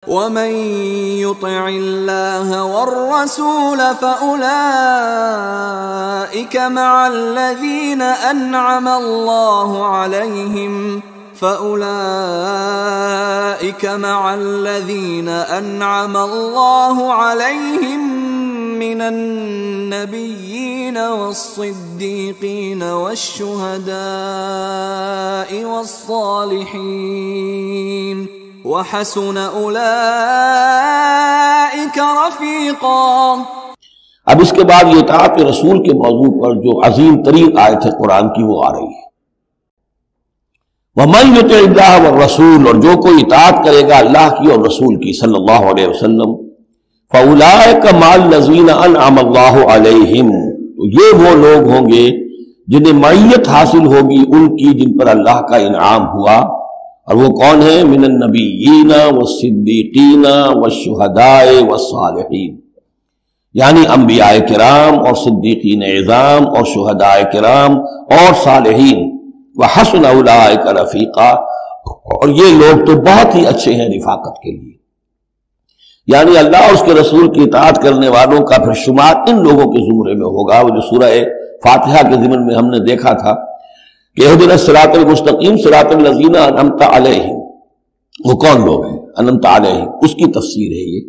ومن يطع الله والرسول فأولئك مع الذين أنعم الله عليهم من النبيين والصديقين والشهداء والصالحين وحسن أولئك رفيقا۔ اب اس کے بعد یہ اطاعت رسول کے موضوع پر جو عظیم ترین آیت ہے قرآن کی وہ آ رہی ہے۔ وَمَن يُطِعِ اللَّهَ وَالرَّسُولَ، اور جو کوئی اطاعت کرے گا اللہ کی اور رسول کی صلی اللہ علیہ وسلم، فَأُولَٰئِكَ مَعَ الَّذِينَ أَنْعَمَ اللَّهُ عَلَيْهِمْ، تو یہ وہ لوگ ہوں گے جنہیں معیت حاصل ہوگی ان کی جن پر اللہ کا انعام ہوا، اور وہ کون ہیں؟ من النبیین والصدیقین والشہداء والصالحین، یعنی انبیاء کرام اور صدیقین اعظام اور شہداء کرام اور صالحین، وحسن اولئک رفیقا، اور یہ لوگ تو بہت ہی اچھے ہیں رفاقت کے لیے، یعنی اللہ اور اس کے رسول کی اطاعت کرنے والوں کا پھر شمار ان لوگوں کے زمرے میں ہوگا، وہ جو سورہ فاتحہ کے ضمن میں ہم نے دیکھا تھا کہ اہدنا الصراط المستقیم صراط الذین انعمت علیہم، وہ کون لوگ ہیں؟ انعمت علیہم، اس کی تفسیر ہے یہ۔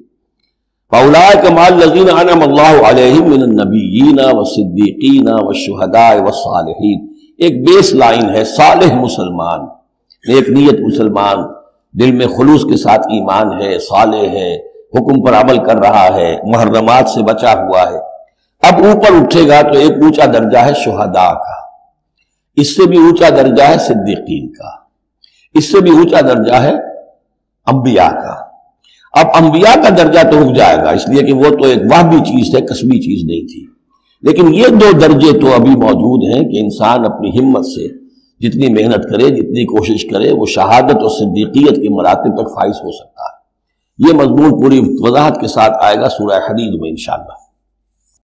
فاولئک مع الذین انعم اللہ علیہم من النبیین والصدیقین والشہداء والصالحین، ایک بیس لائن ہے، صالح مسلمان، نیک نیت مسلمان، دل میں خلوص کے ساتھ ایمان ہے، صالح ہے، حکم پر عمل کر رہا ہے، محرمات سے بچا ہوا ہے۔ اب اوپر اٹھے گا تو ایک اونچا درجہ ہے شہداء کا، اس سے بھی اونچا درجہ ہے صدیقین کا، اس سے بھی اونچا درجہ ہے انبیاء کا۔ اب انبیاء کا درجہ تو رک جائے گا، اس لیے کہ وہ تو ایک وہبی چیز ہے، کسبی چیز نہیں تھی، لیکن یہ دو درجے تو ابھی موجود ہیں کہ انسان اپنی ہمت سے جتنی محنت کرے، جتنی کوشش کرے، وہ شہادت اور صدیقیت کے مراتب تک فائز ہو سکتا ہے۔ یہ مضمون پوری وضاحت کے ساتھ آئے گا سورہ حدید میں انشاءاللہ۔